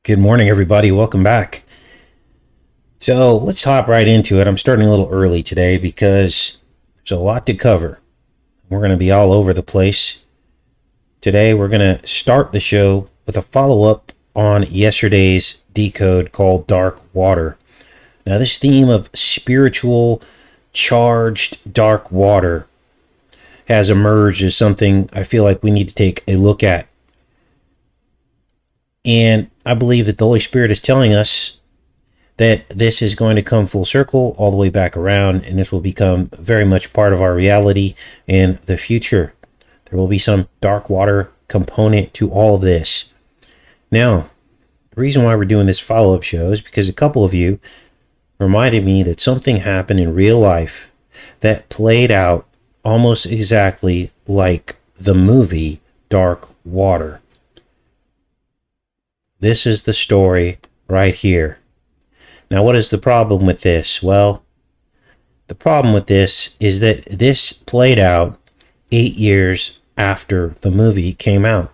Good morning, everybody. Welcome back. So let's hop right into it. I'm starting a little early today because there's a lot to cover. We're going to be all over the place. Today, we're going to start the show with a follow-up on yesterday's decode called Dark Water. Now, this theme of spiritual, charged dark water has emerged as something I feel like we need to take a look at. And I believe that the Holy Spirit is telling us that this is going to come full circle all the way back around, and this will become very much part of our reality in the future. There will be some dark water component to all this. Now, the reason why we're doing this follow-up show is because a couple of you reminded me that something happened in real life that played out almost exactly like the movie Dark Water. This is the story right here. Now, what is the problem with this? Well, the problem with this is that this played out 8 years after the movie came out.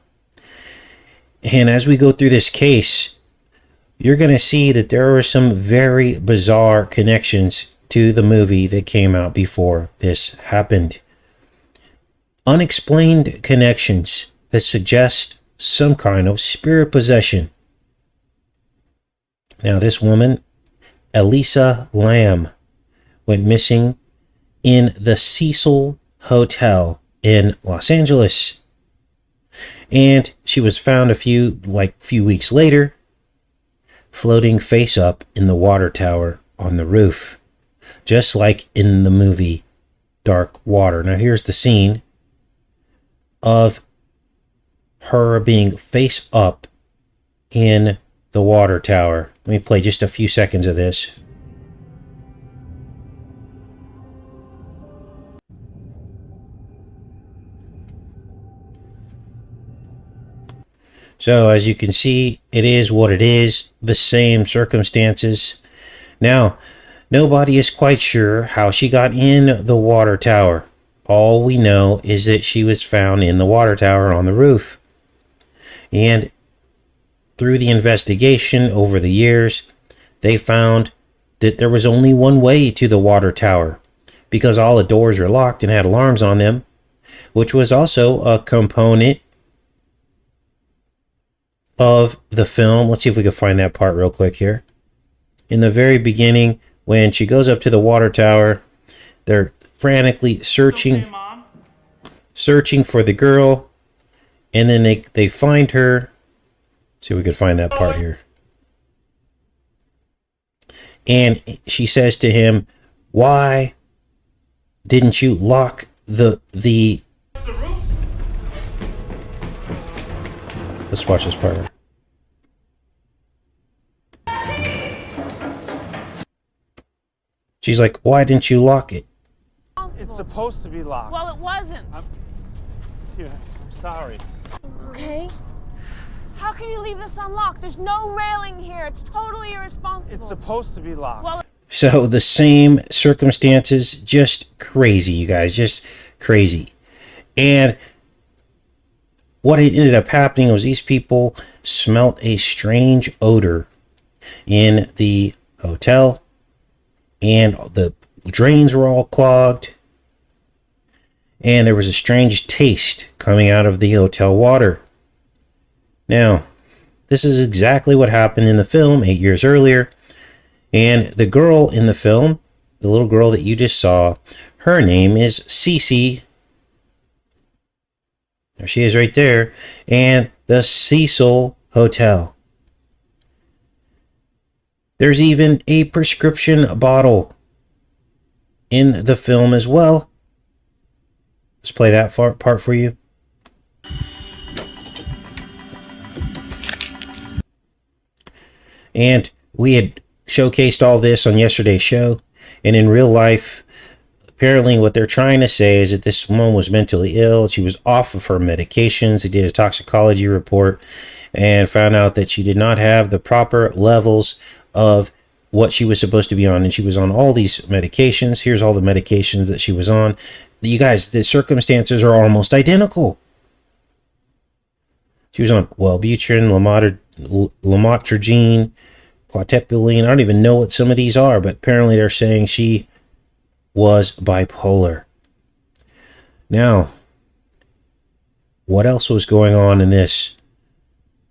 And as we go through this case, you're going to see that there are some very bizarre connections to the movie that came out before this happened. Unexplained connections that suggest some kind of spirit possession. Now, this woman, Elisa Lam, went missing in the Cecil Hotel in Los Angeles. And she was found a few weeks later, floating face up in the water tower on the roof, just like in the movie Dark Water. Now, here's the scene of her being face up in the water tower. Let me play just a few seconds of this. So as you can see, it is what it is, the same circumstances. Now, nobody is quite sure how she got in the water tower. All we know is that she was found in the water tower on the roof. And through the investigation over the years, they found that there was only one way to the water tower because all the doors were locked and had alarms on them, which was also a component of the film. Let's see if we can find that part real quick here. In the very beginning, when she goes up to the water tower, they're frantically searching for the girl, and then they find her. See if we could find that part here. And she says to him, "Why didn't you lock the roof?" Let's watch this part. She's like, "Why didn't you lock it?" It's supposed to be locked. Well, it wasn't. I'm sorry. Okay. How can you leave this unlocked? There's no railing here. It's totally irresponsible. It's supposed to be locked. Well, so the same circumstances, just crazy, you guys, just crazy. And what ended up happening was these people smelt a strange odor in the hotel, and the drains were all clogged, and there was a strange taste coming out of the hotel water. Now, this is exactly what happened in the film 8 years earlier. And the girl in the film, the little girl that you just saw, her name is Cece. There she is right there. And the Cecil Hotel. There's even a prescription bottle in the film as well. Let's play that part for you. And we had showcased all this on yesterday's show. And in real life, apparently what they're trying to say is that this woman was mentally ill. She was off of her medications. They did a toxicology report and found out that she did not have the proper levels of what she was supposed to be on. And she was on all these medications. Here's all the medications that she was on. You guys, the circumstances are almost identical. She was on Wellbutrin, lamotrigine, quetiapine. I don't even know what some of these are, but apparently they're saying she was bipolar. Now, what else was going on in this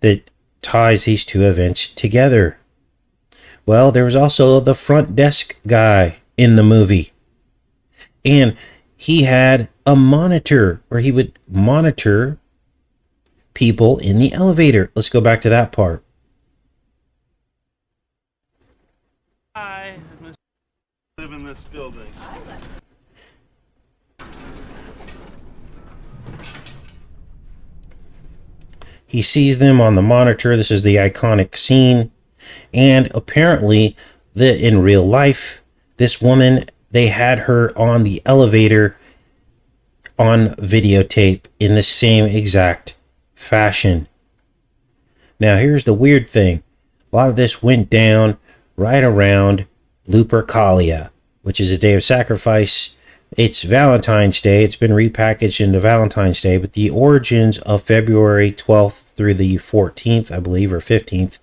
that ties these two events together? Well, there was also the front desk guy in the movie. And he had a monitor where he would monitor people in the elevator. Let's go back to that part. I live in this building. He sees them on the monitor. This is the iconic scene. And apparently, in real life, this woman, they had her on the elevator on videotape in the same exact fashion. Now, here's the weird thing. A lot of this went down right around Lupercalia, which is a day of sacrifice. It's Valentine's Day. It's been repackaged into Valentine's Day, but the origins of February 12th through the 14th, I believe, or 15th,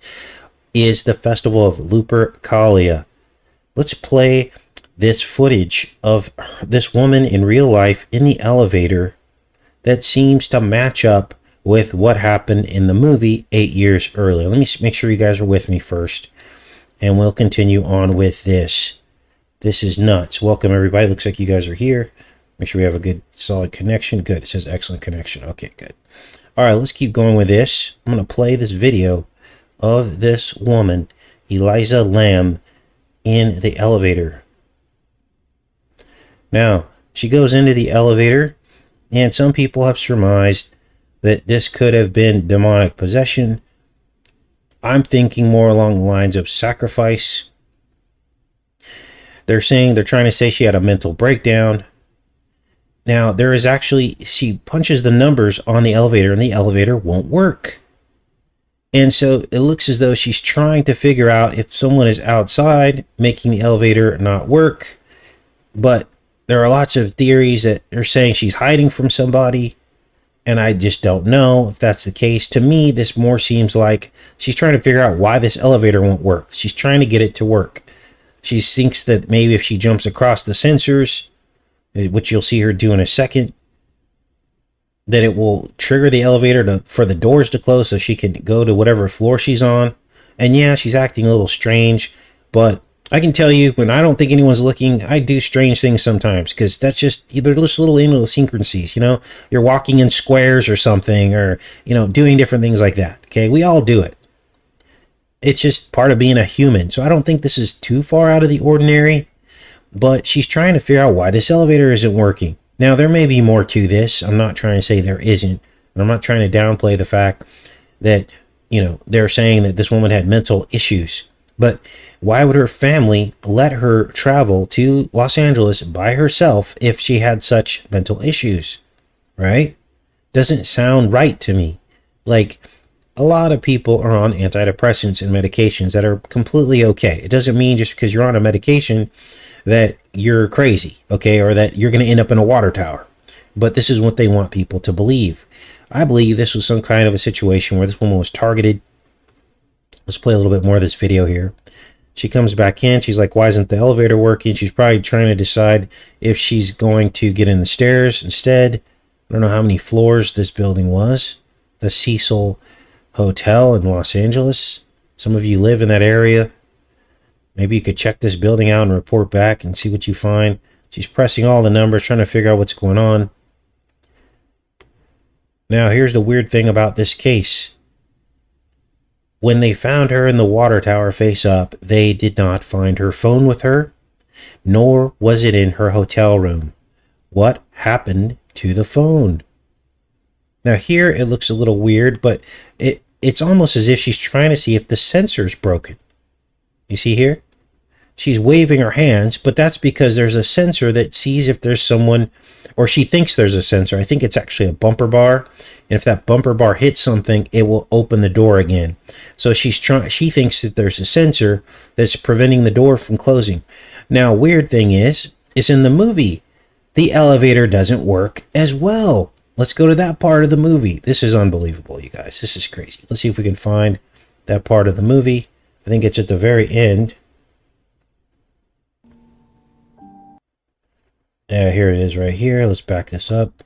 is the festival of Lupercalia. Let's play this footage of this woman in real life in the elevator that seems to match up with what happened in the movie 8 years earlier. Let me make sure you guys are with me first, and we'll continue on with this. This is nuts. Welcome, everybody. Looks like you guys are here. Make sure we have a good, solid connection. Good. It says excellent connection. Okay, good. All right, let's keep going with this. I'm going to play this video of this woman, Eliza Lamb, in the elevator. Now, she goes into the elevator, and some people have surmised that this could have been demonic possession. I'm thinking more along the lines of sacrifice. They're trying to say she had a mental breakdown. Now, there is actually, she punches the numbers on the elevator, and the elevator won't work. And so it looks as though she's trying to figure out if someone is outside making the elevator not work. But there are lots of theories that are saying she's hiding from somebody. And I just don't know if that's the case. To me, this more seems like she's trying to figure out why this elevator won't work. She's trying to get it to work. She thinks that maybe if she jumps across the sensors, which you'll see her do in a second, that it will trigger the elevator for the doors to close so she can go to whatever floor she's on. And yeah, she's acting a little strange, but I can tell you, when I don't think anyone's looking, I do strange things sometimes, because that's just, they're just little idiosyncrasies, you know? You're walking in squares or something, or, you know, doing different things like that, okay? We all do it. It's just part of being a human. So I don't think this is too far out of the ordinary, but she's trying to figure out why this elevator isn't working. Now, there may be more to this. I'm not trying to say there isn't, and I'm not trying to downplay the fact that, you know, they're saying that this woman had mental issues. But why would her family let her travel to Los Angeles by herself if she had such mental issues, right? Doesn't sound right to me. Like, a lot of people are on antidepressants and medications that are completely okay. It doesn't mean just because you're on a medication that you're crazy, okay, or that you're going to end up in a water tower. But this is what they want people to believe. I believe this was some kind of a situation where this woman was targeted. Let's play a little bit more of this video here. She comes back in. She's like, why isn't the elevator working? She's probably trying to decide if she's going to get in the stairs instead. I don't know how many floors this building was. The Cecil Hotel in Los Angeles. Some of you live in that area. Maybe you could check this building out and report back and see what you find. She's pressing all the numbers, trying to figure out what's going on. Now, here's the weird thing about this case. When they found her in the water tower face up, they did not find her phone with her, nor was it in her hotel room. What happened to the phone? Now, here it looks a little weird, but it's almost as if she's trying to see if the sensor's broken. You see here? She's waving her hands, but that's because there's a sensor that sees if there's someone, or she thinks there's a sensor. I think it's actually a bumper bar. And if that bumper bar hits something, it will open the door again. So she thinks that there's a sensor that's preventing the door from closing. Now, weird thing is in the movie, the elevator doesn't work as well. Let's go to that part of the movie. This is unbelievable, you guys. This is crazy. Let's see if we can find that part of the movie. I think it's at the very end. Here it is right here. Let's back this up.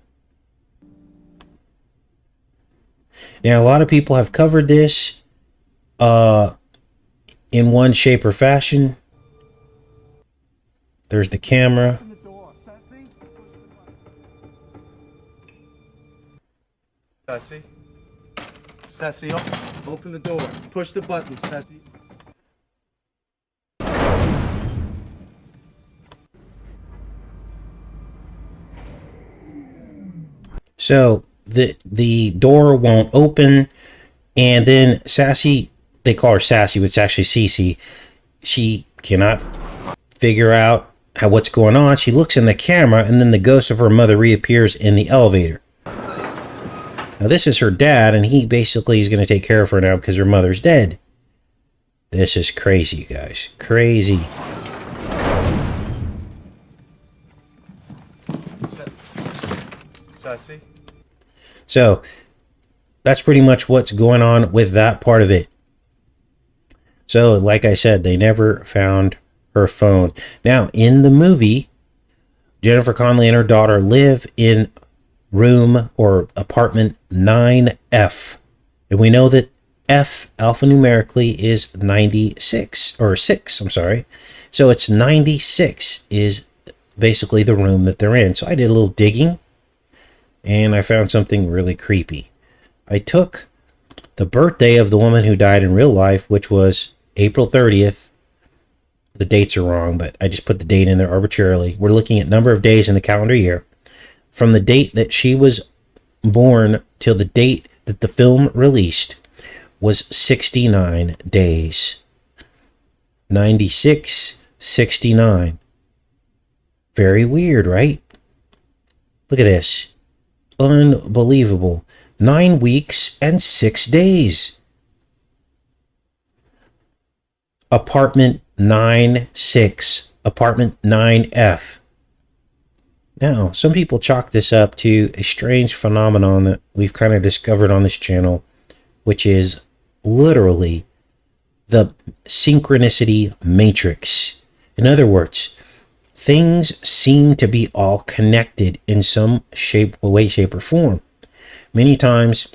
Now, a lot of people have covered this in one shape or fashion. There's the camera. Sassy. Sassy, open the door. Push the button, Sassy. So the door won't open, and then Sassy, they call her Sassy, but it's actually Cece. She cannot figure out what's going on. She looks in the camera, and then the ghost of her mother reappears in the elevator. Now this is her dad, and he basically is going to take care of her now because her mother's dead. This is crazy, you guys. Crazy. Sassy. So that's pretty much what's going on with that part of it. So like I said, they never found her phone. Now in the movie, Jennifer Connelly and her daughter live in room or apartment 9F. And we know that F alphanumerically is 96 or 6, I'm sorry. So it's 96 is basically the room that they're in. So I did a little digging and I found something really creepy. I took the birthday of the woman who died in real life, which was April 30th. The dates are wrong, but I just put the date in there arbitrarily. We're looking at number of days in the calendar year. From the date that she was born till the date that the film released was 69 days. 96, 69. Very weird, right? Look at this. Unbelievable. 9 weeks and 6 days. Apartment 9-6. Apartment 9F. Now, some people chalk this up to a strange phenomenon that we've kind of discovered on this channel, which is literally the synchronicity matrix. In other words, things seem to be all connected in some way, shape, or form. Many times,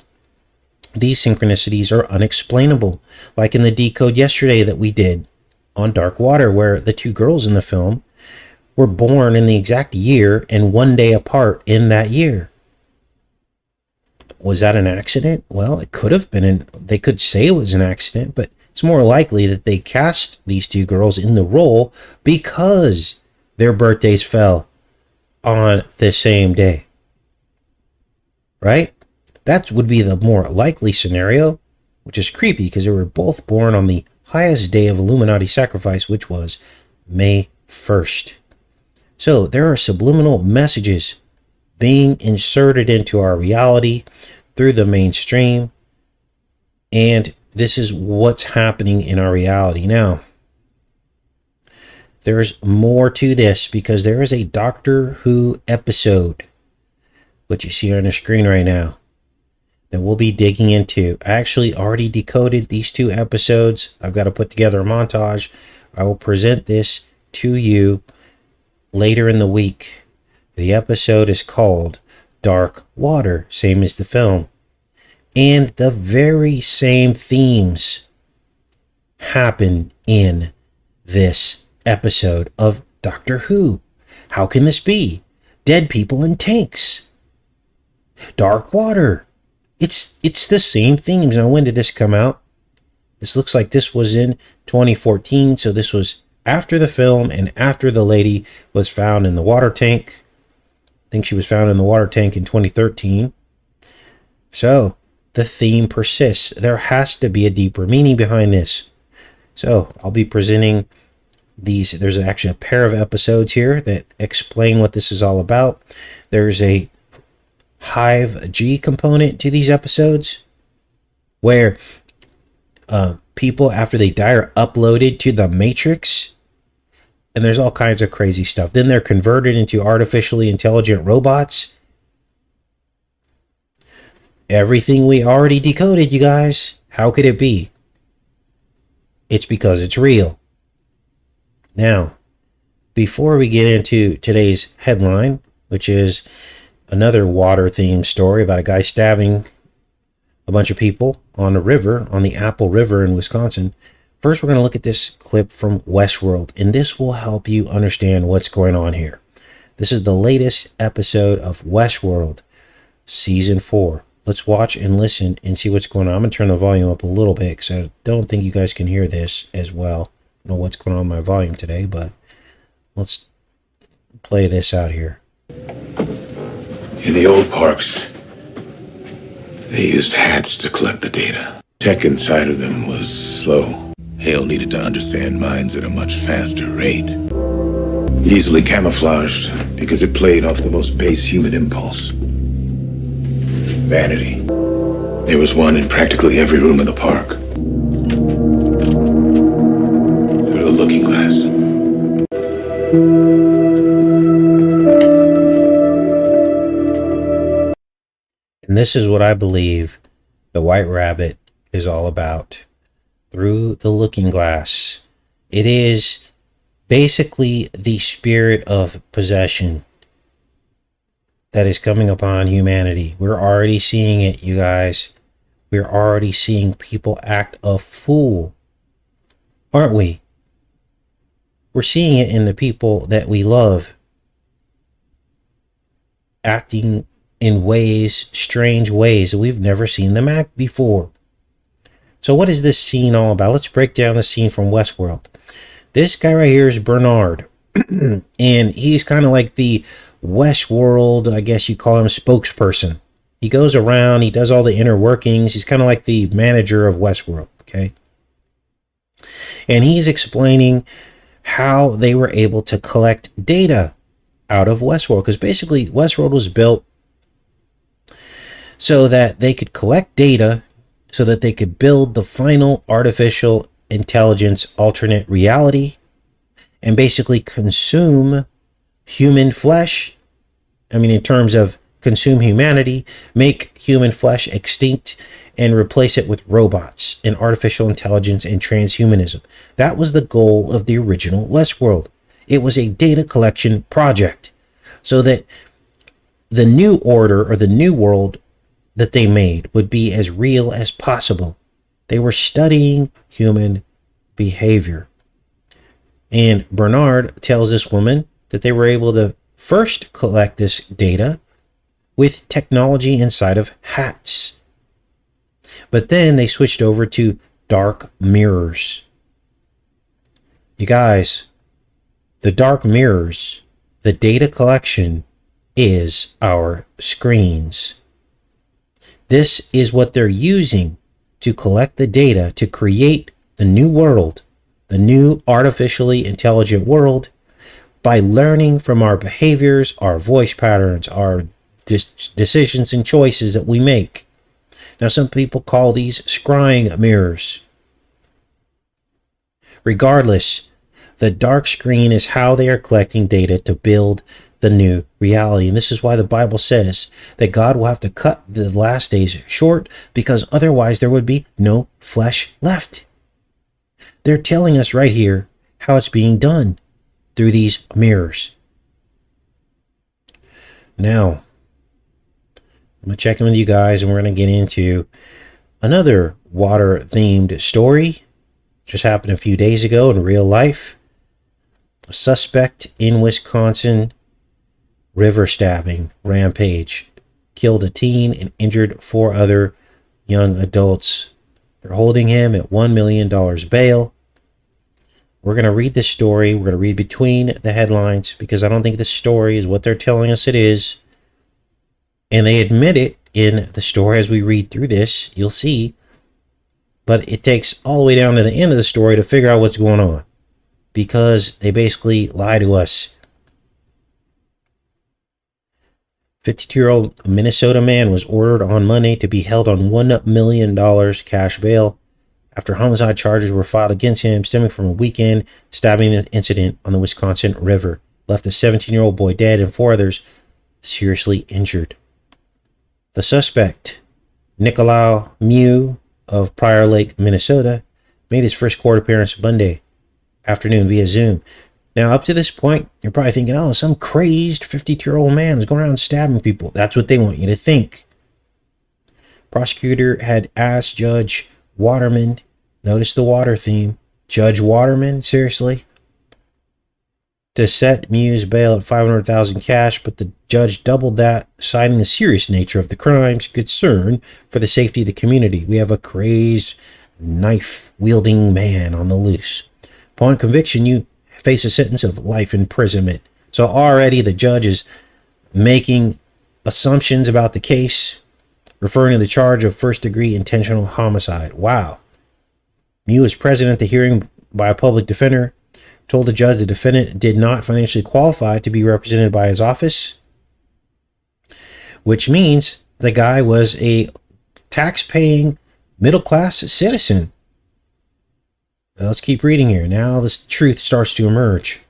these synchronicities are unexplainable, like in the decode yesterday that we did on Dark Water, where the two girls in the film were born in the exact year and 1 day apart in that year. Was that an accident? Well, it could have been. They could say it was an accident, but it's more likely that they cast these two girls in the role because their birthdays fell on the same day. Right? That would be the more likely scenario, which is creepy because they were both born on the highest day of Illuminati sacrifice, which was May 1st. So there are subliminal messages being inserted into our reality through the mainstream, and this is what's happening in our reality now. There's more to this because there is a Doctor Who episode, which you see on the screen right now, that we'll be digging into. I actually already decoded these 2 episodes. I've got to put together a montage. I will present this to you later in the week. The episode is called Dark Water, same as the film. And the very same themes happen in this episode of Doctor Who. How can this be? Dead people in tanks. Dark Water. It's the same themes. Now, when did this come out? This looks like this was in 2014, so this was after the film and after the lady was found in the water tank. I think she was found in the water tank in 2013. So, the theme persists. There has to be a deeper meaning behind this. So, I'll be presenting these. There's actually a pair of episodes here that explain what this is all about. There's a Hive G component to these episodes where people after they die are uploaded to the Matrix, and there's all kinds of crazy stuff. Then they're converted into artificially intelligent robots. Everything we already decoded, you guys. How could it be? it's because it's real. Now, before we get into today's headline, which is another water-themed story about a guy stabbing a bunch of people on a river, on the Apple River in Wisconsin, first we're going to look at this clip from Westworld, and this will help you understand what's going on here. This is the latest episode of Westworld, Season 4. Let's watch and listen and see what's going on. I'm going to turn the volume up a little bit because I don't think you guys can hear this as well. I don't know what's going on with my volume today, but let's play this out here. In the old parks, they used hats to collect the data. Tech inside of them was slow. Hale needed to understand minds at a much faster rate. Easily camouflaged because it played off the most base human impulse. Vanity. There was one in practically every room of the park. Through the looking glass. And this is what I believe the White Rabbit is all about. Through the looking glass. It is basically the spirit of possession that is coming upon humanity. We're already seeing it, you guys. We're already seeing people act a fool, aren't we? We're seeing it in the people that we love, acting in ways, strange ways that we've never seen them act before. So what is this scene all about? Let's break down the scene from Westworld. This guy right here is Bernard, and he's kind of like the Westworld, I guess you call him, spokesperson. He goes around, he does all the inner workings. He's kind of like the manager of Westworld, okay? And he's explaining how they were able to collect data out of Westworld, because basically Westworld was built so that they could collect data so that they could build the final artificial intelligence alternate reality and basically consume human flesh. I mean, in terms of consume humanity, make human flesh extinct and replace it with robots and artificial intelligence and transhumanism. That was the goal of the original Westworld. It was a data collection project so that the new order or the new world that they made would be as real as possible. They were studying human behavior. And Bernard tells this woman that they were able to first collect this data with technology inside of hats. But then they switched over to dark mirrors. You guys, the dark mirrors, the data collection is our screens. This is what they're using to collect the data to create the new world, the new artificially intelligent world, by learning from our behaviors, our voice patterns, our decisions and choices that we make. Now, some people call these scrying mirrors. Regardless, the dark screen is how they are collecting data to build the new reality. And this is why the Bible says that God will have to cut the last days short, because otherwise there would be no flesh left. They're telling us right here how it's being done through these mirrors. Now, I'm going to check in with you guys and we're going to get into another water-themed story. Just happened a few days ago in real life. A suspect in Wisconsin river stabbing rampage killed a teen and injured 4 other young adults. They're holding him at $1 million bail. We're going to read this story. We're going to read between the headlines because I don't think this story is what they're telling us it is. And they admit it in the story as we read through this. You'll see. But it takes all the way down to the end of the story to figure out what's going on, because they basically lie to us. 52-year-old Minnesota man was ordered on Monday to be held on $1 million cash bail after homicide charges were filed against him stemming from a weekend stabbing incident on the Wisconsin River. Left a 17-year-old boy dead and 4 others seriously injured. The suspect, Nicolau Mew of Prior Lake, Minnesota, made his first court appearance Monday afternoon via Zoom. Now, up to this point, you're probably thinking, oh, some crazed 52-year-old man is going around stabbing people. That's what they want you to think. Prosecutor had asked Judge Waterman, notice the water theme, Judge Waterman, seriously, to set Mew's bail at $500,000 cash, but the judge doubled that, citing the serious nature of the crimes, concern for the safety of the community. We have a crazed, knife-wielding man on the loose. Upon conviction, you face a sentence of life imprisonment. So already the judge is making assumptions about the case, referring to the charge of first-degree intentional homicide. Wow. Mew was present at the hearing by a public defender, told the judge the defendant did not financially qualify to be represented by his office, which means the guy was a tax-paying middle-class citizen. Now let's keep reading here. Now the truth starts to emerge.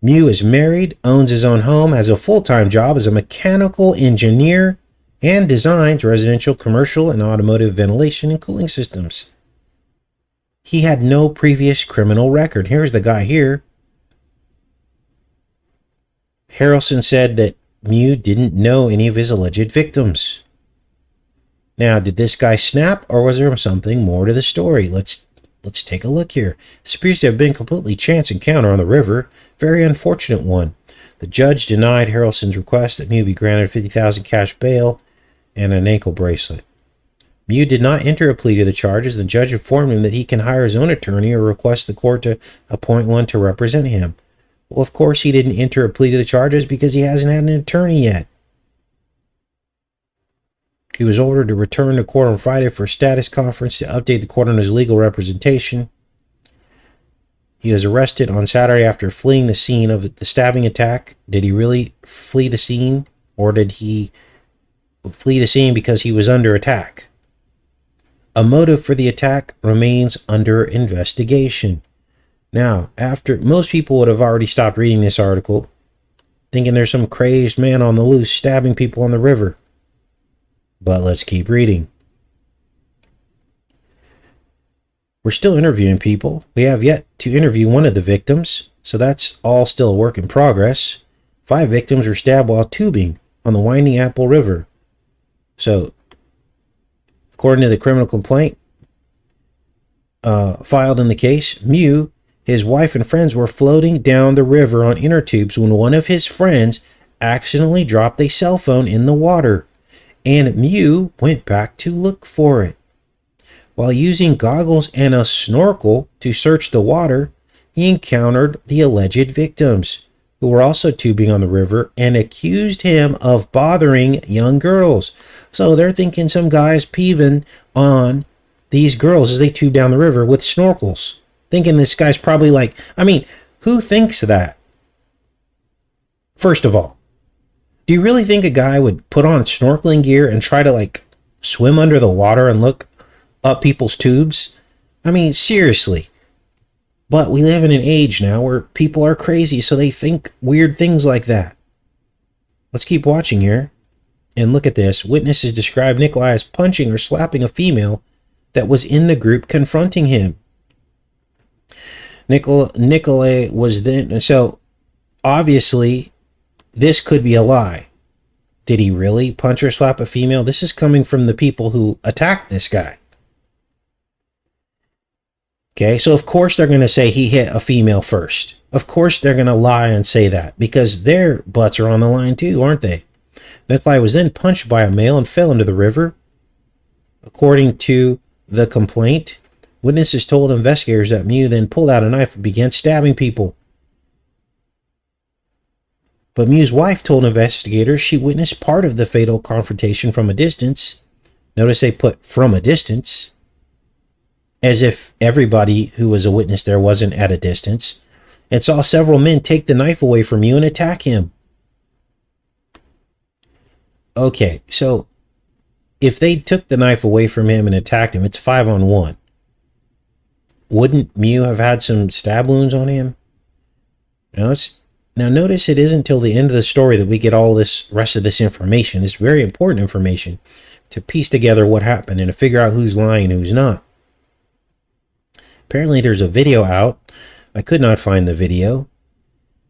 Mew is married, owns his own home, has a full-time job as a mechanical engineer, and designs residential, commercial, and automotive ventilation and cooling systems. He had no previous criminal record. Here's the guy here. Harrelson said that Mew didn't know any of his alleged victims. Now, did this guy snap, or was there something more to the story? Let's take a look here. This appears to have been a completely chance encounter on the river. Very unfortunate one. The judge denied Harrelson's request that Mew be granted $50,000 cash bail and an ankle bracelet. Mew did not enter a plea to the charges. The judge informed him that he can hire his own attorney or request the court to appoint one to represent him. Well, of course he didn't enter a plea to the charges because he hasn't had an attorney yet. He was ordered to return to court on Friday for a status conference to update the court on his legal representation. He was arrested on Saturday after fleeing the scene of the stabbing attack. Did he really flee the scene, or did he flee the scene because he was under attack? A motive for the attack remains under investigation. Now, after most people would have already stopped reading this article, thinking there's some crazed man on the loose stabbing people on the river. But let's keep reading. We're still interviewing people. We have yet to interview one of the victims, so that's all still a work in progress. 5 victims were stabbed while tubing on the Winding Apple River. So, according to the criminal complaint filed in the case, Mew, his wife, and friends were floating down the river on inner tubes when one of his friends accidentally dropped a cell phone in the water, and Mew went back to look for it. While using goggles and a snorkel to search the water, he encountered the alleged victims, who were also tubing on the river, and accused him of bothering young girls. So they're thinking some guy's peeving on these girls as they tube down the river with snorkels. Thinking this guy's probably like, I mean, who thinks that? First of all, do you really think a guy would put on snorkeling gear and try to like swim under the water and look up people's tubes? I mean, seriously. But we live in an age now where people are crazy, so they think weird things like that. Let's keep watching here. And look at this. Witnesses describe Nikolai as punching or slapping a female that was in the group confronting him. Nikolai was then... So, obviously, this could be a lie. Did he really punch or slap a female? This is coming from the people who attacked this guy. Okay, so of course they're going to say he hit a female first. Of course they're going to lie and say that, because their butts are on the line too, aren't they? Nikolai was then punched by a male and fell into the river. According to the complaint, witnesses told investigators that Mew then pulled out a knife and began stabbing people. But Mew's wife told investigators she witnessed part of the fatal confrontation from a distance. Notice they put from a distance, as if everybody who was a witness there wasn't at a distance, and saw several men take the knife away from Mew and attack him. Okay, so if they took the knife away from him and attacked him, it's 5-on-1. Wouldn't Mew have had some stab wounds on him? Now notice it isn't until the end of the story that we get all this rest of this information. It's very important information to piece together what happened and to figure out who's lying and who's not. Apparently there's a video out. I could not find the video,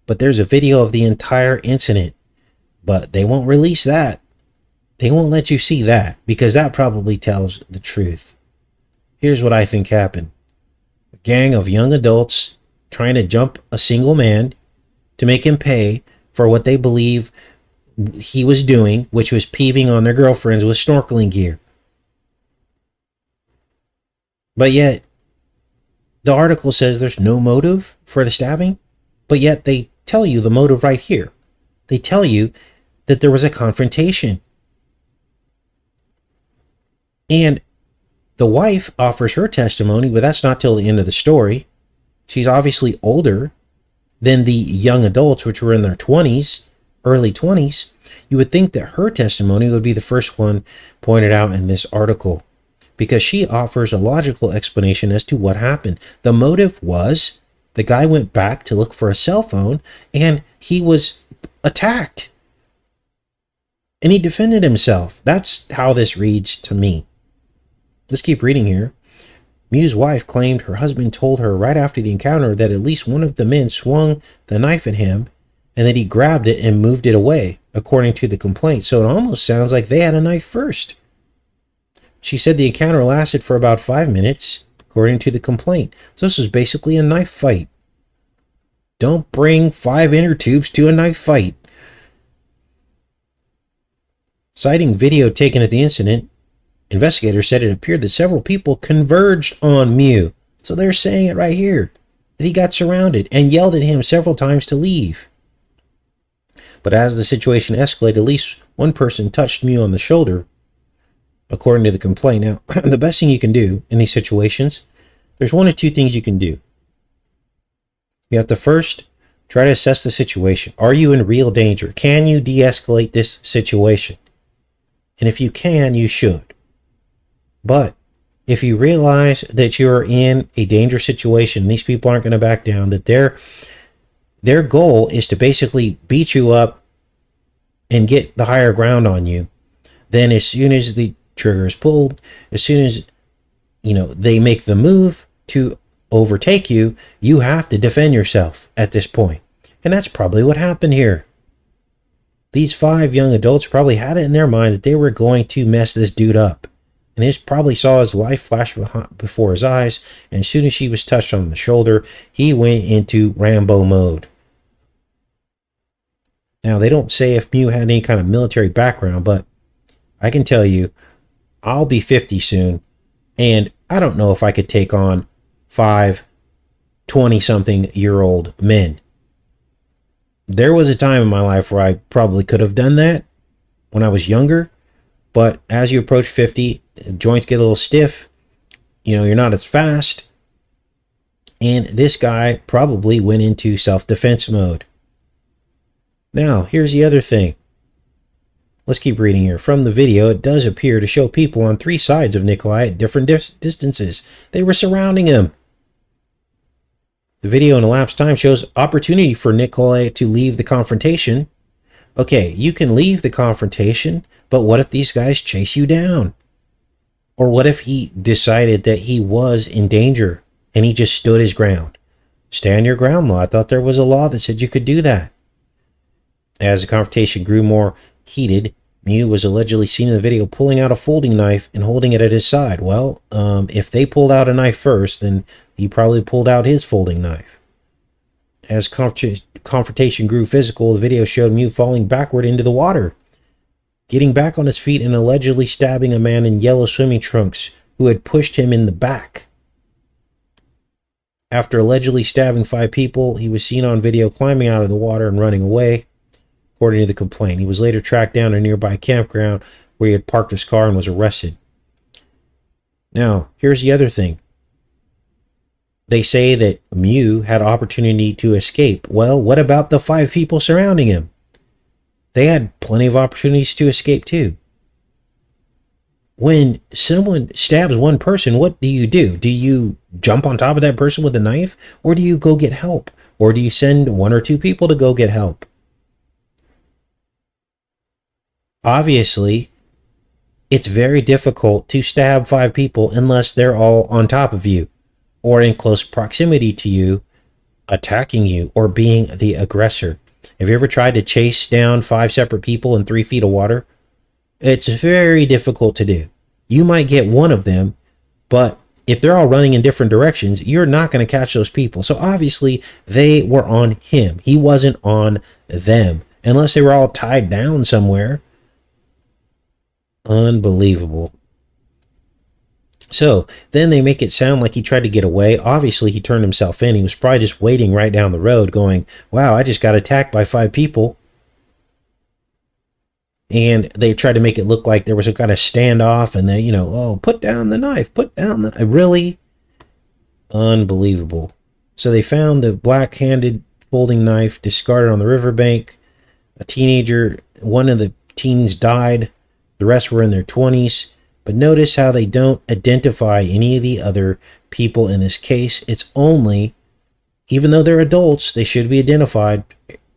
but there's a video of the entire incident. But they won't release that. They won't let you see that, because that probably tells the truth. Here's what I think happened. A gang of young adults trying to jump a single man to make him pay for what they believe he was doing, which was peeving on their girlfriends with snorkeling gear. But yet, the article says there's no motive for the stabbing, but yet they tell you the motive right here. They tell you that there was a confrontation. And the wife offers her testimony, but that's not till the end of the story. She's obviously older than the young adults, which were in their 20s, early 20s. You would think that her testimony would be the first one pointed out in this article, because she offers a logical explanation as to what happened. The motive was the guy went back to look for a cell phone and he was attacked. And he defended himself. That's how this reads to me. Let's keep reading here. Mew's wife claimed her husband told her right after the encounter that at least one of the men swung the knife at him and that he grabbed it and moved it away, according to the complaint. So it almost sounds like they had a knife first. She said the encounter lasted for about 5 minutes, according to the complaint. So this was basically a knife fight. Don't bring 5 inner tubes to a knife fight. Citing video taken at the incident, investigators said it appeared that several people converged on Mew. So they're saying it right here, that he got surrounded and yelled at him several times to leave. But as the situation escalated, at least one person touched Mew on the shoulder, according to the complaint. Now, the best thing you can do in these situations, there's one or two things you can do. You have to first try to assess the situation. Are you in real danger? Can you de-escalate this situation? And if you can, you should. But if you realize that you're in a dangerous situation, these people aren't going to back down, that their goal is to basically beat you up and get the higher ground on you, then as soon as the trigger is pulled, as soon as they make the move to overtake you, you have to defend yourself at this point. And that's probably what happened here. These 5 young adults probably had it in their mind that they were going to mess this dude up. And he probably saw his life flash before his eyes, and as soon as she was touched on the shoulder, he went into Rambo mode. Now, they don't say if Mew had any kind of military background, but I can tell you, I'll be 50 soon, and I don't know if I could take on 5 20-something-year-old men. There was a time in my life where I probably could have done that when I was younger, but as you approach 50, joints get a little stiff, you're not as fast, and this guy probably went into self-defense mode. Now, here's the other thing. Let's keep reading here. From the video, it does appear to show people on 3 sides of Nikolai at different distances. They were surrounding him. The video in elapsed time shows opportunity for Nikolai to leave the confrontation. Okay, you can leave the confrontation, but what if these guys chase you down? Or what if he decided that he was in danger and he just stood his ground? Stand your ground law. I thought there was a law that said you could do that. As the confrontation grew more heated, Mew was allegedly seen in the video pulling out a folding knife and holding it at his side. Well, if they pulled out a knife first, then he probably pulled out his folding knife. As confrontation grew physical, the video showed Mew falling backward into the water, getting back on his feet and allegedly stabbing a man in yellow swimming trunks who had pushed him in the back. After allegedly stabbing 5 people, he was seen on video climbing out of the water and running away, according to the complaint. He was later tracked down at a nearby campground where he had parked his car and was arrested. Now, here's the other thing. They say that Mew had opportunity to escape. Well, what about the 5 people surrounding him? They had plenty of opportunities to escape too. When someone stabs one person, what do? Do you jump on top of that person with a knife? Or do you go get help? Or do you send 1 or 2 people to go get help? Obviously, it's very difficult to stab 5 people unless they're all on top of you. or in close proximity to you, attacking you or being the aggressor. Have you ever tried to chase down 5 separate people in 3 feet of water? It's very difficult to do. You might get one of them, but if they're all running in different directions, you're not going to catch those people. So obviously they were on him. He wasn't on them, unless they were all tied down somewhere. Unbelievable. So then they make it sound like he tried to get away. Obviously he turned himself in. He was probably just waiting right down the road going, wow, I just got attacked by 5 people. And they tried to make it look like there was a kind of standoff, and they, oh, put down the knife, put down the... Really? Unbelievable. So they found the black-handed folding knife discarded on the riverbank. A teenager, one of the teens died. The rest were in their 20s. But notice how they don't identify any of the other people in this case. It's only, even though they're adults, they should be identified,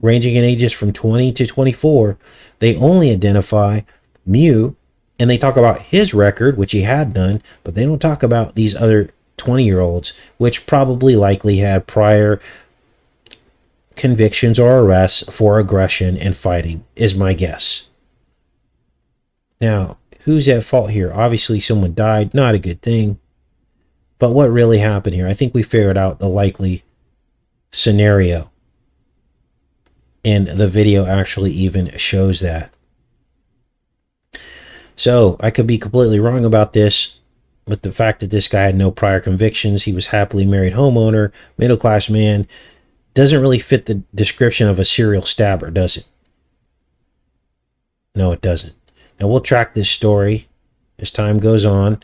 ranging in ages from 20 to 24. They only identify Mew, and they talk about his record, which he had done, but they don't talk about these other 20-year-olds, which probably likely had prior convictions or arrests for aggression and fighting, is my guess. Now, who's at fault here? Obviously, someone died. Not a good thing. But what really happened here? I think we figured out the likely scenario. And the video actually even shows that. So, I could be completely wrong about this, but the fact that this guy had no prior convictions, he was happily married homeowner, middle-class man, doesn't really fit the description of a serial stabber, does it? No, it doesn't. Now, we'll track this story as time goes on,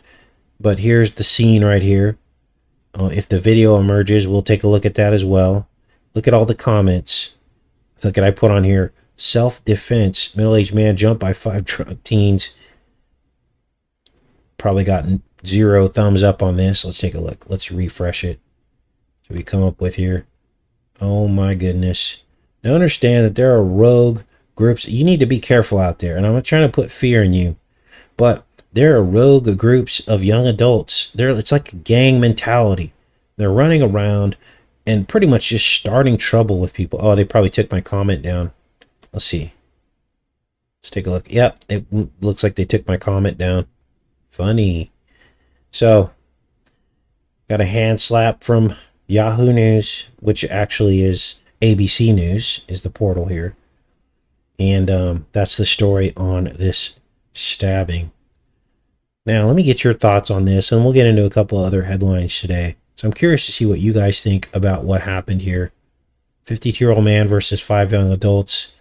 but here's the scene right here. If the video emerges, we'll take a look at that as well. Look at all the comments. Look at I put on here, self-defense, middle-aged man jumped by 5 drunk teens. Probably got 0 thumbs up on this. Let's take a look. Let's refresh it. So we come up with here. Oh my goodness. Now understand that there are rogue groups. You need to be careful out there. And I'm not trying to put fear in you, but there are rogue groups of young adults. It's like a gang mentality. They're running around and pretty much just starting trouble with people. Oh, they probably took my comment down. Let's see. Let's take a look. Yep, it looks like they took my comment down. Funny. So, got a hand slap from Yahoo News, which actually is ABC News, is the portal here. And that's the story on this stabbing. Now, let me get your thoughts on this, and we'll get into a couple other headlines today. So I'm curious to see what you guys think about what happened here. 52-year-old man versus 5 young adults.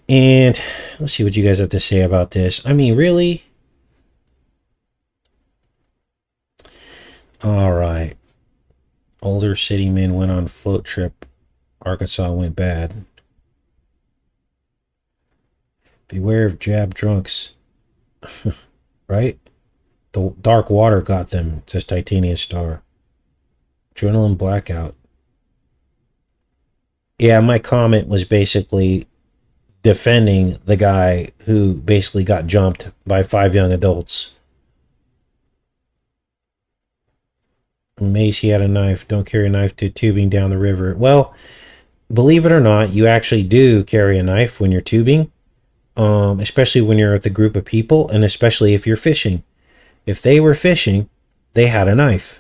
And let's see what you guys have to say about this. I mean, really? All right. Older city men went on float trip. Arkansas went bad. Beware of jab drunks. Right? The dark water got them, says Titanium Star. Adrenaline blackout. Yeah, my comment was basically defending the guy who basically got jumped by 5 young adults. Mace, he had a knife. Don't carry a knife to tubing down the river. Well, believe it or not, you actually do carry a knife when you're tubing, especially when you're with a group of people, and especially if you're fishing. If they were fishing, they had a knife.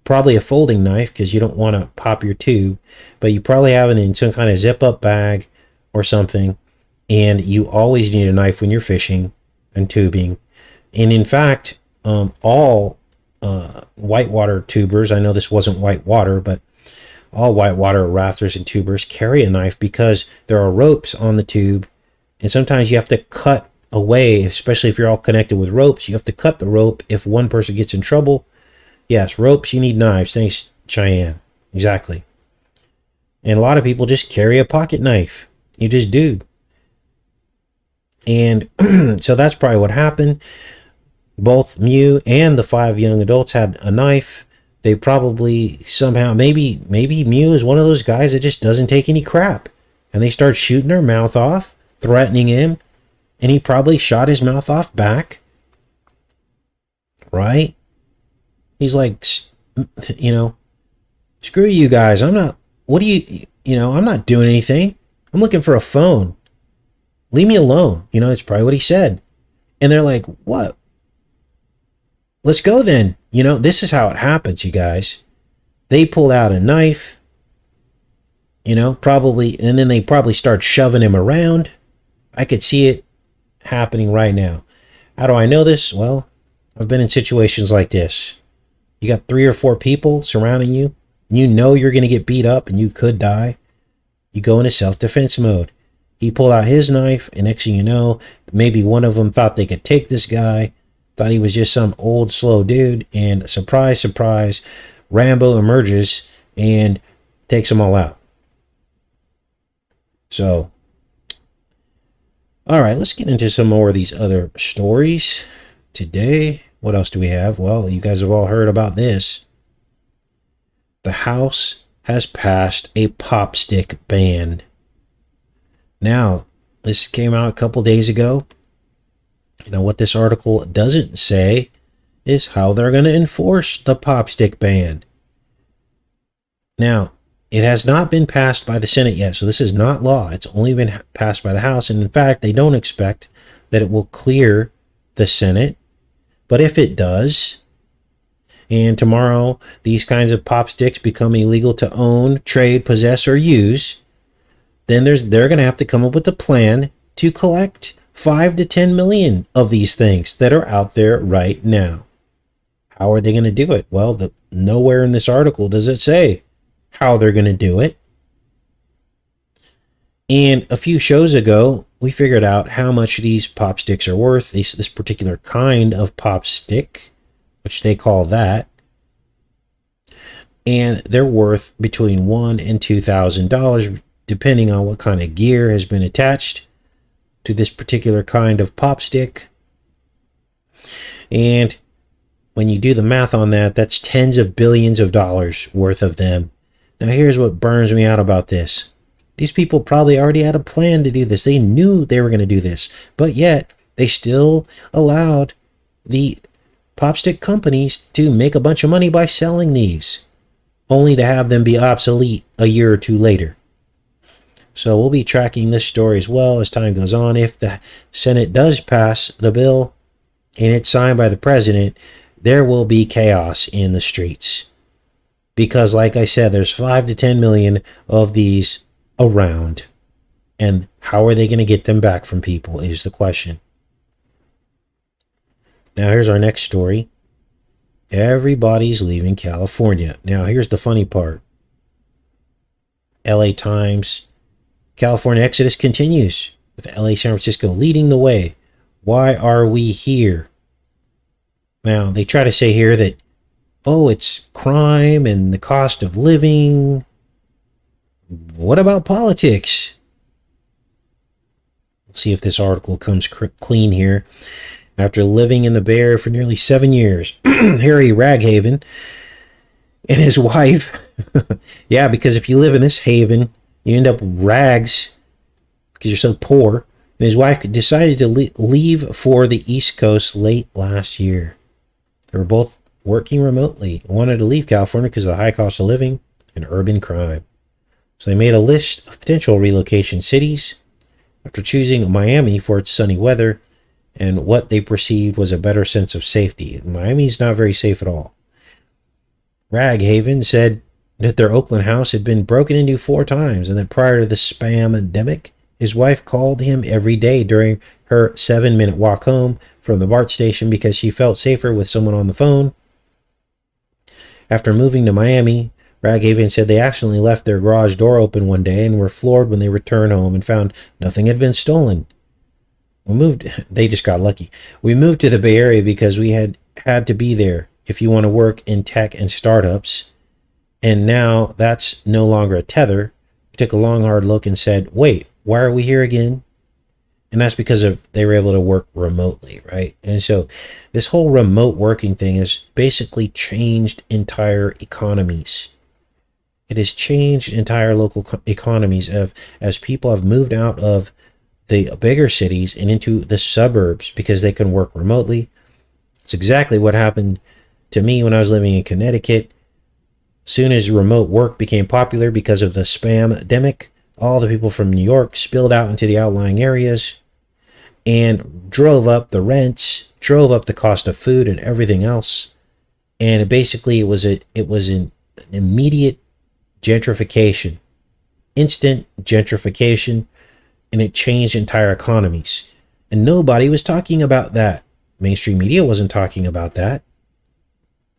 Probably a folding knife, because you don't want to pop your tube, but you probably have it in some kind of zip-up bag or something, and you always need a knife when you're fishing and tubing. And in fact, all whitewater tubers, I know this wasn't whitewater, but all whitewater rafters and tubers carry a knife because there are ropes on the tube, and sometimes you have to cut away, especially if you're all connected with ropes. You have to cut the rope if one person gets in trouble. Yes, ropes, you need knives. Thanks, Cheyenne. Exactly. And a lot of people just carry a pocket knife. You just do. And so that's probably what happened. Both Mew and the 5 young adults had a knife. They probably somehow, maybe Mew is one of those guys that just doesn't take any crap. And they start shooting their mouth off, threatening him. And he probably shot his mouth off back. Right? He's like, you know, screw you guys. I'm not, what do I'm not doing anything. I'm looking for a phone. Leave me alone. It's probably what he said. And they're like, what? Let's go then. This is how it happens, you guys. They pulled out a knife, probably, and then they probably start shoving him around. I could see it happening right now. How do I know this? Well, I've been in situations like this. You got 3 or 4 people surrounding you. You know you're going to get beat up and you could die. You go into self-defense mode. He pulled out his knife, and next thing you know, maybe one of them thought they could take this guy, thought he was just some old, slow dude, and surprise, surprise, Rambo emerges and takes them all out. So, all right, let's get into some more of these other stories today. What else do we have? Well, you guys have all heard about this. The House has passed a pop stick ban. Now, this came out a couple days ago. What this article doesn't say is how they're going to enforce the pop stick ban. Now, it has not been passed by the Senate yet, so this is not law. It's only been passed by the House, and in fact, they don't expect that it will clear the Senate. But if it does, and tomorrow these kinds of pop sticks become illegal to own, trade, possess, or use, then they're going to have to come up with a plan to collect 5 to 10 million of these things that are out there right now. How are they going to do it? Well, nowhere in this article does it say how they're going to do it. And a few shows ago, we figured out how much these pop sticks are worth. This particular kind of pop stick, which they call that. And they're worth between $1,000 and $2,000, depending on what kind of gear has been attached to this particular kind of pop stick. And when you do the math on that, that's tens of billions of dollars worth of them. Now here's what burns me out about this. These people probably already had a plan to do this. They knew they were going to do this, but yet they still allowed the pop stick companies to make a bunch of money by selling these, only to have them be obsolete a year or two later. So we'll be tracking this story as well as time goes on. If the Senate does pass the bill and it's signed by the president, there will be chaos in the streets. Because like I said, there's 5 to 10 million of these around. And how are they going to get them back from people is the question. Now here's our next story. Everybody's leaving California. Now here's the funny part. LA Times, California exodus continues, with LA, San Francisco leading the way. Why are we here? Now, they try to say here that, it's crime and the cost of living. What about politics? Let's see if this article comes clean here. After living in the Bay Area for nearly 7 years, Harry Raghaven and his wife, yeah, because if you live in this haven, you end up rags because you're so poor. And his wife decided to leave for the East Coast late last year. They were both working remotely and wanted to leave California because of the high cost of living and urban crime. So they made a list of potential relocation cities after choosing Miami for its sunny weather and what they perceived was a better sense of safety. Miami's not very safe at all. Raghaven said that their Oakland house had been broken into 4 times, and that prior to the spam endemic, his wife called him every day during her 7-minute walk home from the BART station because she felt safer with someone on the phone. After moving to Miami, Raghaven said they accidentally left their garage door open one day and were floored when they returned home and found nothing had been stolen. They just got lucky. We moved to the Bay Area because we had to be there if you want to work in tech and startups. And now that's no longer a tether. We took a long, hard look and said, wait, why are we here again? And that's because they were able to work remotely, right? And so this whole remote working thing has basically changed entire economies. It has changed entire local economies as people have moved out of the bigger cities and into the suburbs because they can work remotely. It's exactly what happened to me when I was living in Connecticut. Soon as remote work became popular because of the spam-demic, all the people from New York spilled out into the outlying areas and drove up the rents, drove up the cost of food and everything else. And it was an immediate gentrification, instant gentrification, and it changed entire economies. And nobody was talking about that. Mainstream media wasn't talking about that.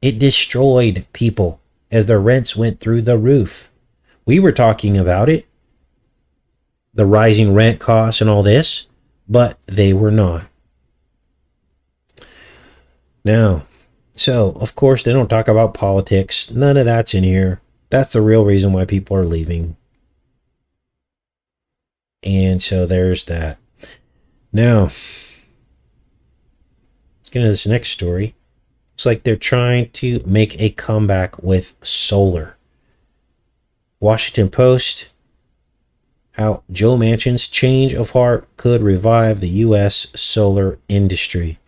It destroyed people as their rents went through the roof. We were talking about it, the rising rent costs and all this, but they were not. Now, so of course they don't talk about politics. None of that's in here. That's the real reason why people are leaving. And so there's that. Now, let's get into this next story. Looks like they're trying to make a comeback with solar. Washington Post, how Joe Manchin's change of heart could revive the U.S. solar industry.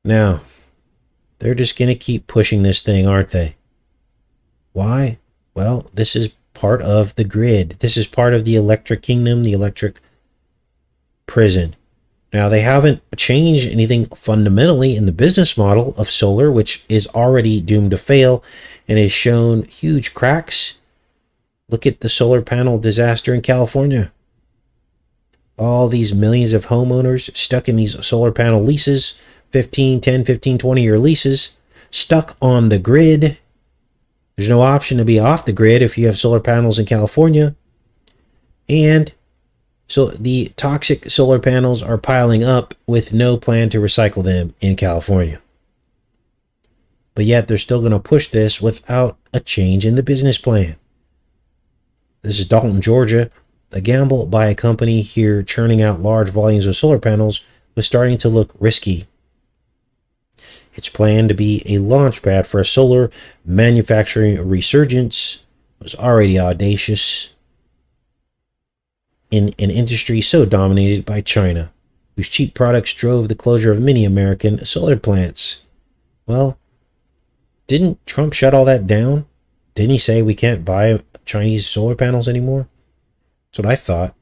Now, they're just going to keep pushing this thing, aren't they? Why? Well, this is part of the grid. This is part of the electric kingdom, the electric prison. Now, they haven't changed anything fundamentally in the business model of solar, which is already doomed to fail and has shown huge cracks. Look at the solar panel disaster in California. All these millions of homeowners stuck in these solar panel leases, 10, 15, 20-year leases, stuck on the grid. There's no option to be off the grid if you have solar panels in California. And so the toxic solar panels are piling up with no plan to recycle them in California. But yet they're still going to push this without a change in the business plan. This is Dalton, Georgia. The gamble by a company here churning out large volumes of solar panels was starting to look risky. It's planned to be a launch pad for a solar manufacturing resurgence. It was already audacious in an industry so dominated by China, whose cheap products drove the closure of many American solar plants. Well, didn't Trump shut all that down? Didn't he say we can't buy Chinese solar panels anymore? That's what I thought.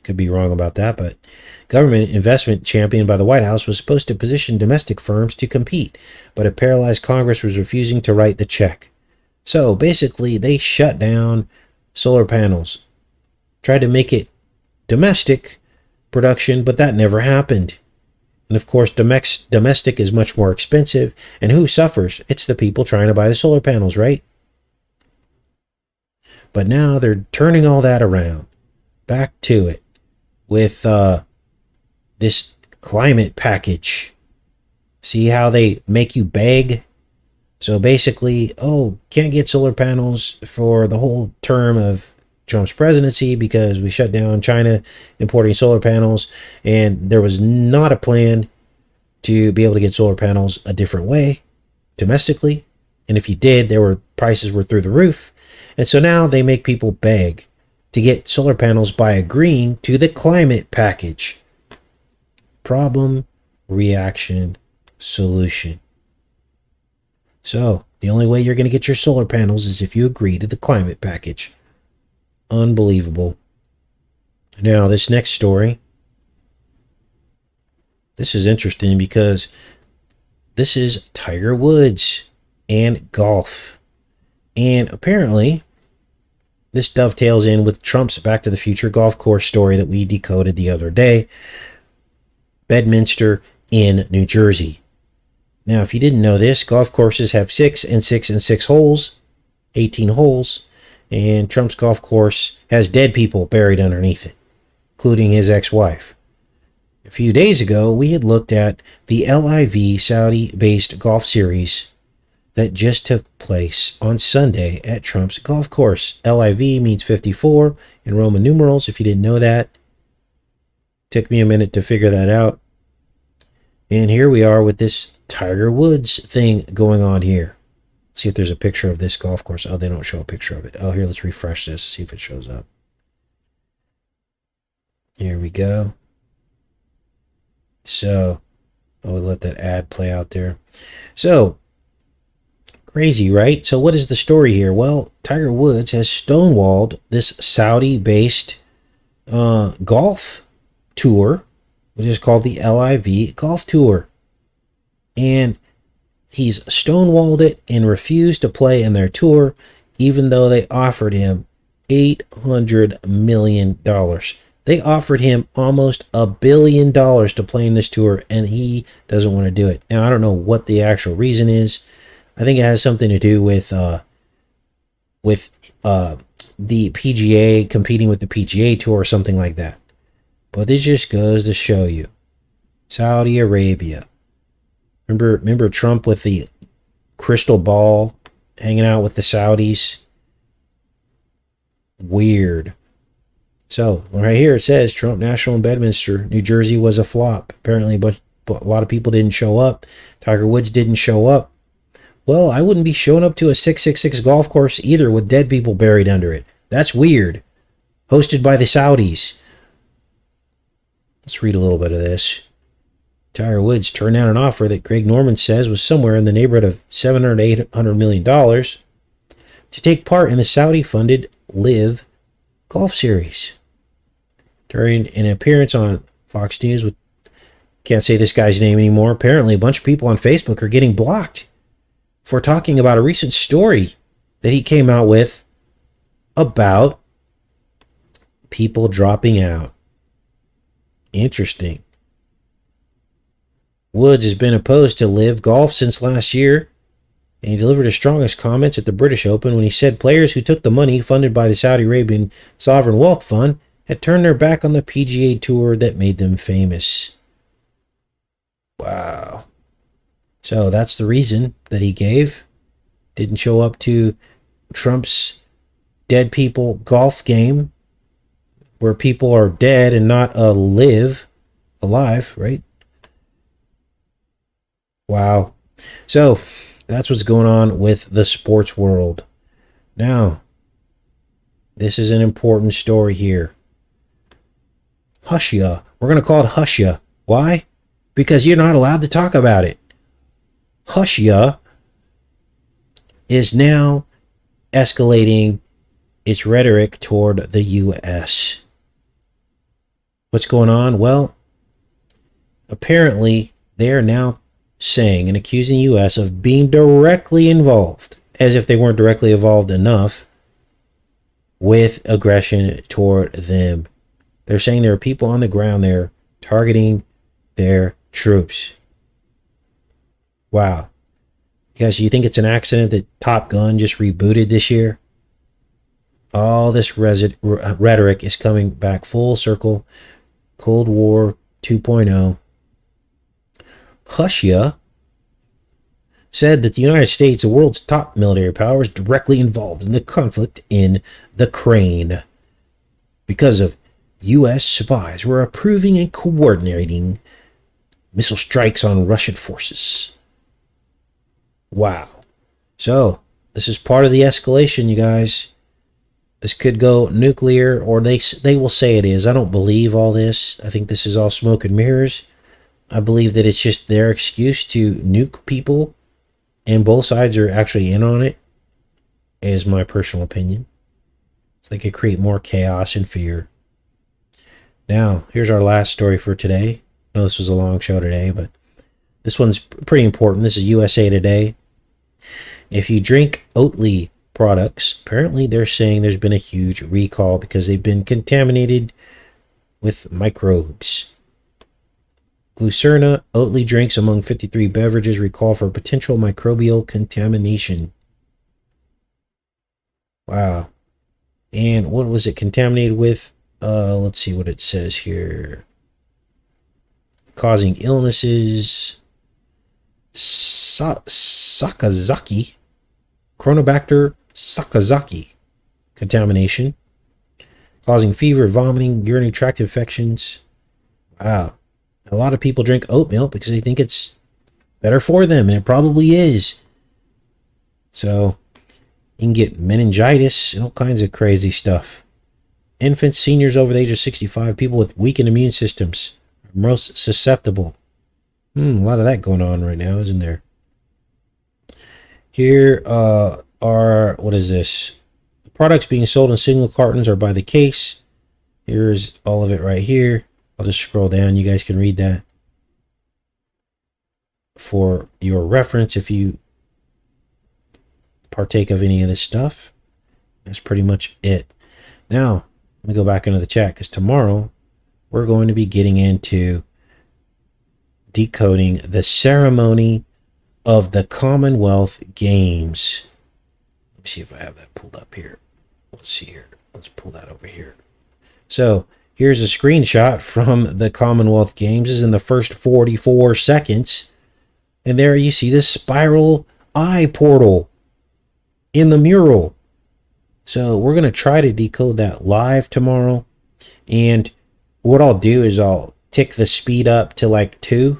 Could be wrong about that, but government investment championed by the White House was supposed to position domestic firms to compete, but a paralyzed Congress was refusing to write the check. So basically, they shut down solar panels, tried to make it domestic production, but that never happened. And of course, domestic is much more expensive, and who suffers? It's the people trying to buy the solar panels, right? But now they're turning all that around, back to it, with this climate package. See how they make you beg? So basically, can't get solar panels for the whole term of Trump's presidency because we shut down China importing solar panels, and there was not a plan to be able to get solar panels a different way domestically. And if you did, prices were through the roof. And so now they make people beg to get solar panels by agreeing to the climate package. Problem, reaction, solution. So the only way you're going to get your solar panels is if you agree to the climate package. Unbelievable. Now, this next story. This is interesting because this is Tiger Woods and golf. And apparently, this dovetails in with Trump's Back to the Future golf course story that we decoded the other day. Bedminster in New Jersey. Now, if you didn't know this, golf courses have 6 and 6 and 6 holes, 18 holes, and Trump's golf course has dead people buried underneath it, including his ex-wife. A few days ago, we had looked at the LIV Saudi-based golf series that just took place on Sunday at Trump's golf course. LIV means 54 in Roman numerals, if you didn't know that. Took me a minute to figure that out. And here we are with this Tiger Woods thing going on here. See if there's a picture of this golf course. Oh, they don't show a picture of it. Oh, here, let's refresh this, see if it shows up. Here we go. So, we'll let that ad play out there. So, Crazy, right? So what is the story here? Well, Tiger Woods has stonewalled this Saudi-based golf tour, which is called the LIV Golf Tour. And he's stonewalled it and refused to play in their tour, even though they offered him $800 million. They offered him almost $1 billion to play in this tour, and he doesn't want to do it. Now, I don't know what the actual reason is. I think it has something to do with the PGA competing with the PGA Tour or something like that. But this just goes to show you. Saudi Arabia. Remember Trump with the crystal ball hanging out with the Saudis? Weird. So, right here it says Trump National in Bedminster, New Jersey was a flop. Apparently, but a lot of people didn't show up. Tiger Woods didn't show up. Well, I wouldn't be showing up to a 666 golf course either with dead people buried under it. That's weird. Hosted by the Saudis. Let's read a little bit of this. Tiger Woods turned down an offer that Greg Norman says was somewhere in the neighborhood of $700 to $800 million to take part in the Saudi-funded LIV Golf Series. During an appearance on Fox News with, can't say this guy's name anymore, apparently a bunch of people on Facebook are getting blocked for talking about a recent story that he came out with about people dropping out. Interesting. Woods has been opposed to LIV Golf since last year, and he delivered his strongest comments at the British Open when he said players who took the money funded by the Saudi Arabian Sovereign Wealth Fund had turned their back on the PGA Tour that made them famous. Wow. So that's the reason that he gave. Didn't show up to Trump's dead people golf game where people are dead and not alive, right? Wow. So that's what's going on with the sports world. Now, this is an important story here. Hushya. We're going to call it Hushya. Why? Because you're not allowed to talk about it. Hushya is now escalating its rhetoric toward the U.S. What's going on? Well, apparently they are now saying and accusing the U.S. of being directly involved, as if they weren't directly involved enough, with aggression toward them. They're saying there are people on the ground there targeting their troops. Wow. Guys, you think it's an accident that Top Gun just rebooted this year? All this rhetoric is coming back full circle. Cold War 2.0. Hushya said that the United States, the world's top military power, is directly involved in the conflict in the Ukraine because of U.S. spies were approving and coordinating missile strikes on Russian forces. Wow. So, this is part of the escalation, you guys. This could go nuclear, or they will say it is. I don't believe all this. I think this is all smoke and mirrors. I believe that it's just their excuse to nuke people, and both sides are actually in on it, is my personal opinion. So they could create more chaos and fear. Now, here's our last story for today. I know this was a long show today, but this one's pretty important. This is USA Today. If you drink Oatly products, apparently they're saying there's been a huge recall because they've been contaminated with microbes. Glucerna Oatly drinks among 53 beverages recalled for potential microbial contamination. Wow. And what was it contaminated with? Let's see what it says here. Causing illnesses. Sakazaki. Chronobacter Sakazaki contamination. Causing fever, vomiting, urinary tract infections. Wow. A lot of people drink oat milk because they think it's better for them, and it probably is. So, you can get meningitis and all kinds of crazy stuff. Infants, seniors over the age of 65, people with weakened immune systems are most susceptible. A lot of that going on right now, isn't there? Here are, what is this? The products being sold in single cartons or by the case. Here's all of it right here. I'll just scroll down. You guys can read that for your reference if you partake of any of this stuff. That's pretty much it. Now, let me go back into the chat because tomorrow we're going to be getting into decoding the ceremony of the Commonwealth Games. Let me see if I have that pulled up here. Let's see here. Let's pull that over here. So here's a screenshot from the Commonwealth Games. This is in the first 44 seconds. And there you see this spiral eye portal in the mural. So we're going to try to decode that live tomorrow. And what I'll do is I'll tick the speed up to like 2.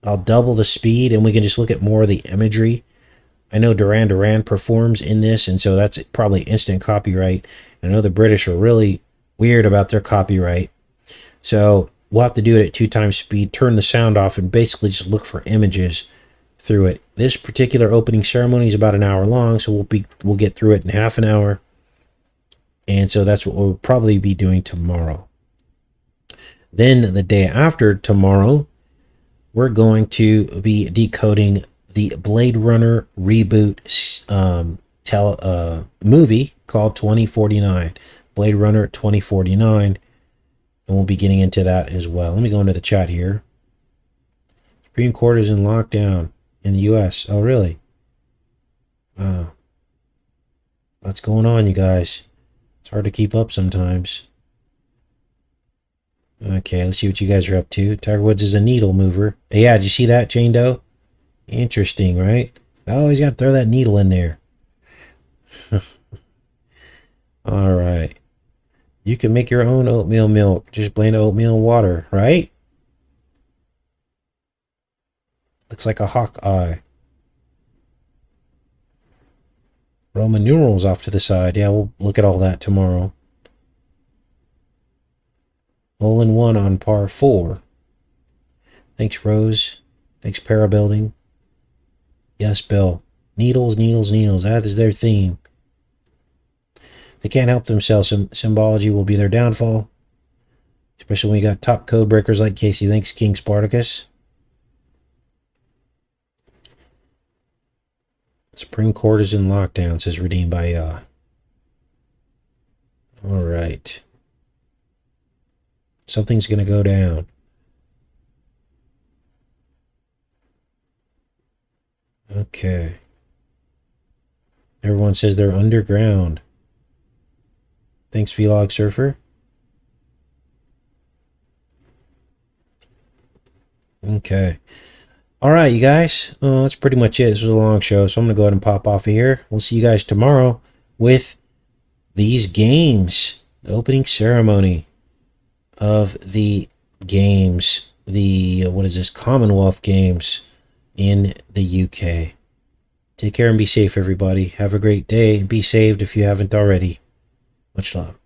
I'll double the speed and we can just look at more of the imagery. I know Duran Duran performs in this, and so that's probably instant copyright. I know the British are really weird about their copyright. So we'll have to do it at 2 times speed, turn the sound off, and basically just look for images through it. This particular opening ceremony is about an hour long, so we'll get through it in half an hour. And so that's what we'll probably be doing tomorrow. Then the day after tomorrow, we're going to be decoding the Blade Runner reboot movie called 2049. Blade Runner 2049. And we'll be getting into that as well. Let me go into the chat here. Supreme Court is in lockdown in the U.S. Oh, really? Wow. What's going on, you guys? It's hard to keep up sometimes. Okay, let's see what you guys are up to. Tiger Woods is a needle mover. Yeah, did you see that, Jane Doe? Interesting, right? Oh, he's got to throw that needle in there. All right. You can make your own oatmeal milk. Just blend oatmeal and water, right? Looks like a hawk eye. Roman numerals off to the side. Yeah, we'll look at all that tomorrow. Hole in one on par 4. Thanks, Rose. Thanks, Parabuilding. Yes, Bill. Needles, needles, needles. That is their theme. They can't help themselves. Symbology will be their downfall. Especially when you got top code breakers like Casey. Thanks, King Spartacus. Supreme Court is in lockdown, says Redeemed by All right. Something's going to go down. Okay. Everyone says they're underground. Thanks, Vlog Surfer. Okay. All right, you guys. That's pretty much it. This was a long show, so I'm going to go ahead and pop off of here. We'll see you guys tomorrow with these games. The opening ceremony of the games. The, what is this? Commonwealth Games in the UK. Take care and be safe, everybody. Have a great day. Be saved if you haven't already. Much love.